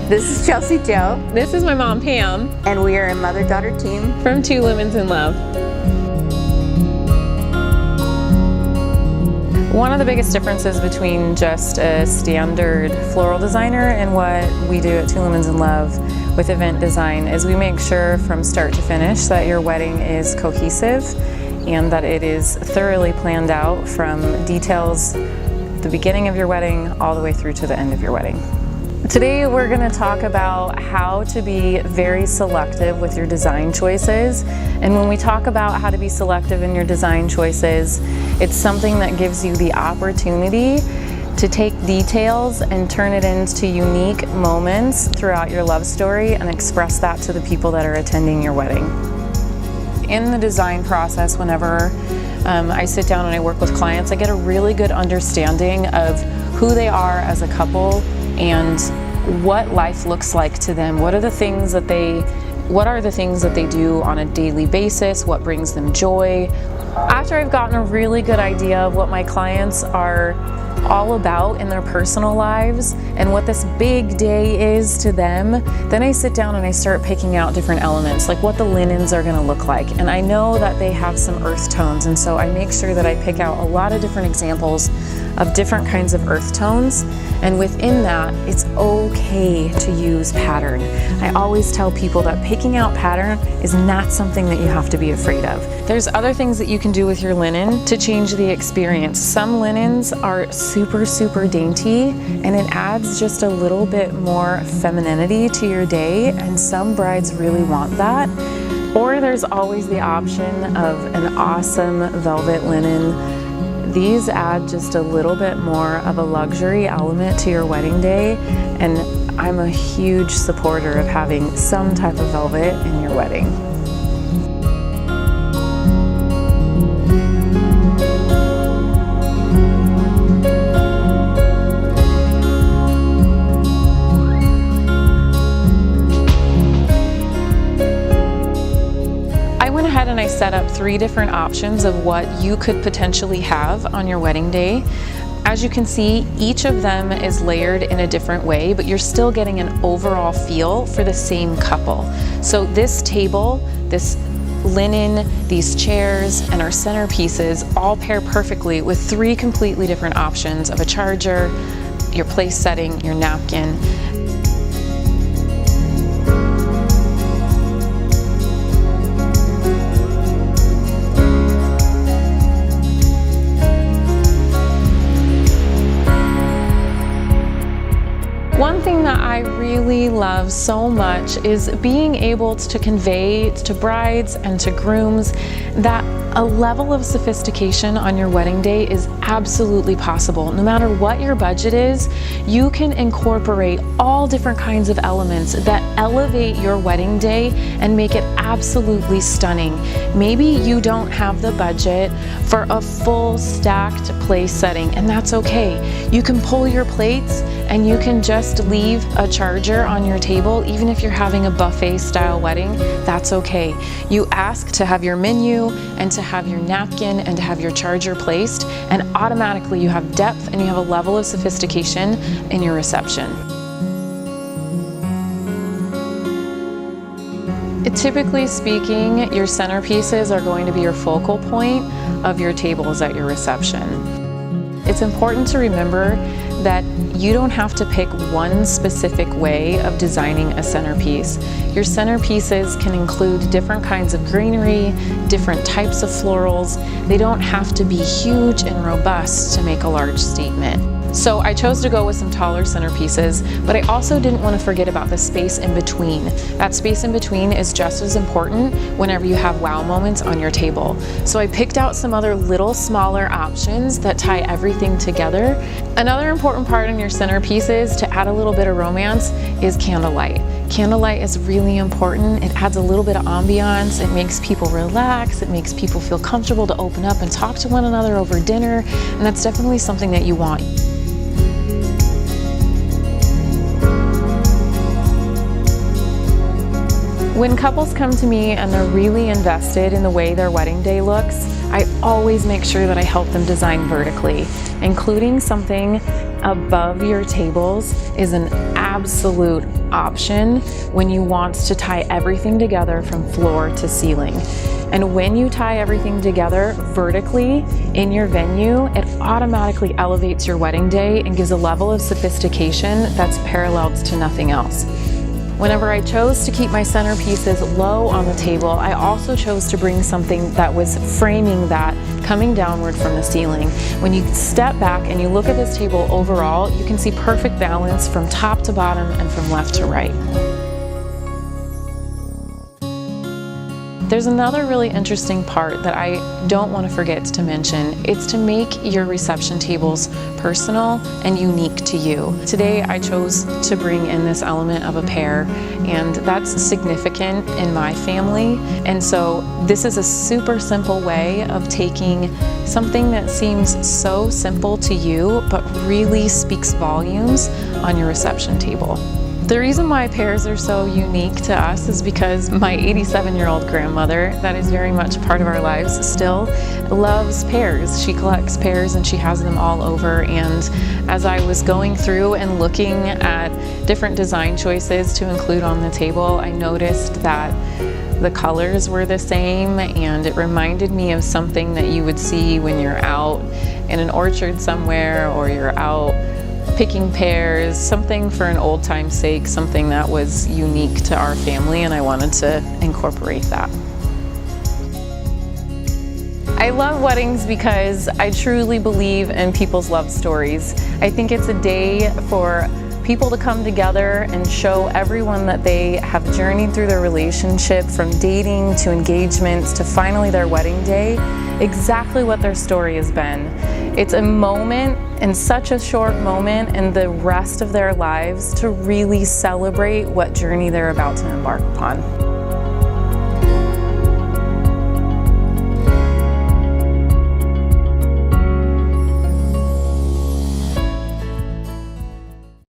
This is Chelsi Jo. This is my mom, Pam. And we are a mother-daughter team from Two Lemons in Love. One of the biggest differences between just a standard floral designer and what we do at Two Lemons in Love with event design is we make sure from start to finish that your wedding is cohesive and that it is thoroughly planned out from details, the beginning of your wedding, all the way through to the end of your wedding. Today we're going to talk about how to be very selective with your design choices. And when we talk about how to be selective in your design choices, it's something that gives you the opportunity to take details and turn it into unique moments throughout your love story and express that to the people that are attending your wedding. In the design process, whenever I sit down and I work with clients, I get a really good understanding of who they are as a couple and what life looks like to them. What are the things that they do on a daily basis? What brings them joy? After I've gotten a really good idea of what my clients are all about in their personal lives and what this big day is to them, then I sit down and I start picking out different elements, like what the linens are going to look like. And I know that they have some earth tones, and so I make sure that I pick out a lot of different examples of different kinds of earth tones. And within that, it's okay to use pattern. I always tell people that picking out pattern is not something that you have to be afraid of. There's other things that you can do with your linen to change the experience. Some linens are super, super dainty, and it adds just a little bit more femininity to your day, and some brides really want that. Or there's always the option of an awesome velvet linen. These add just a little bit more of a luxury element to your wedding day, and I'm a huge supporter of having some type of velvet in your wedding. And I set up 3 different options of what you could potentially have on your wedding day. As you can see, each of them is layered in a different way, but you're still getting an overall feel for the same couple. So this table, this linen, these chairs, and our centerpieces all pair perfectly with 3 completely different options of a charger, your place setting, your napkin. One thing that I really love so much is being able to convey to brides and to grooms that a level of sophistication on your wedding day is absolutely possible. No matter what your budget is, you can incorporate all different kinds of elements that elevate your wedding day and make it absolutely stunning. Maybe you don't have the budget for a full stacked place setting, and that's okay. You can pull your plates and you can just leave a charger on your table. Even if you're having a buffet style wedding, that's okay. You ask to have your menu and to have your napkin and to have your charger placed, and automatically you have depth and you have a level of sophistication in your reception. Typically speaking, your centerpieces are going to be your focal point of your tables at your reception. It's important to remember that you don't have to pick one specific way of designing a centerpiece. Your centerpieces can include different kinds of greenery, different types of florals. They don't have to be huge and robust to make a large statement. So I chose to go with some taller centerpieces, but I also didn't want to forget about the space in between. That space in between is just as important whenever you have wow moments on your table. So I picked out some other little smaller options that tie everything together. Another important part in your centerpieces to add a little bit of romance is candlelight. Candlelight is really important. It adds a little bit of ambiance. It makes people relax. It makes people feel comfortable to open up and talk to one another over dinner, and that's definitely something that you want. When couples come to me and they're really invested in the way their wedding day looks, I always make sure that I help them design vertically. Including something above your tables is an absolute option when you want to tie everything together from floor to ceiling. And when you tie everything together vertically in your venue, it automatically elevates your wedding day and gives a level of sophistication that's paralleled to nothing else. Whenever I chose to keep my centerpieces low on the table, I also chose to bring something that was framing that coming downward from the ceiling. When you step back and you look at this table overall, you can see perfect balance from top to bottom and from left to right. There's another really interesting part that I don't want to forget to mention. It's to make your reception tables personal and unique to you. Today I chose to bring in this element of a pear, and that's significant in my family. And so this is a super simple way of taking something that seems so simple to you but really speaks volumes on your reception table. The reason why pears are so unique to us is because my 87-year-old grandmother, that is very much a part of our lives still, loves pears. She collects pears and she has them all over. And as I was going through and looking at different design choices to include on the table, I noticed that the colors were the same, and it reminded me of something that you would see when you're out in an orchard somewhere, or you're out picking pears, something for an old time's sake, something that was unique to our family, and I wanted to incorporate that. I love weddings because I truly believe in people's love stories. I think it's a day for people to come together and show everyone that they have journeyed through their relationship, from dating to engagements to finally their wedding day, exactly what their story has been. It's a moment, and such a short moment in the rest of their lives, to really celebrate what journey they're about to embark upon.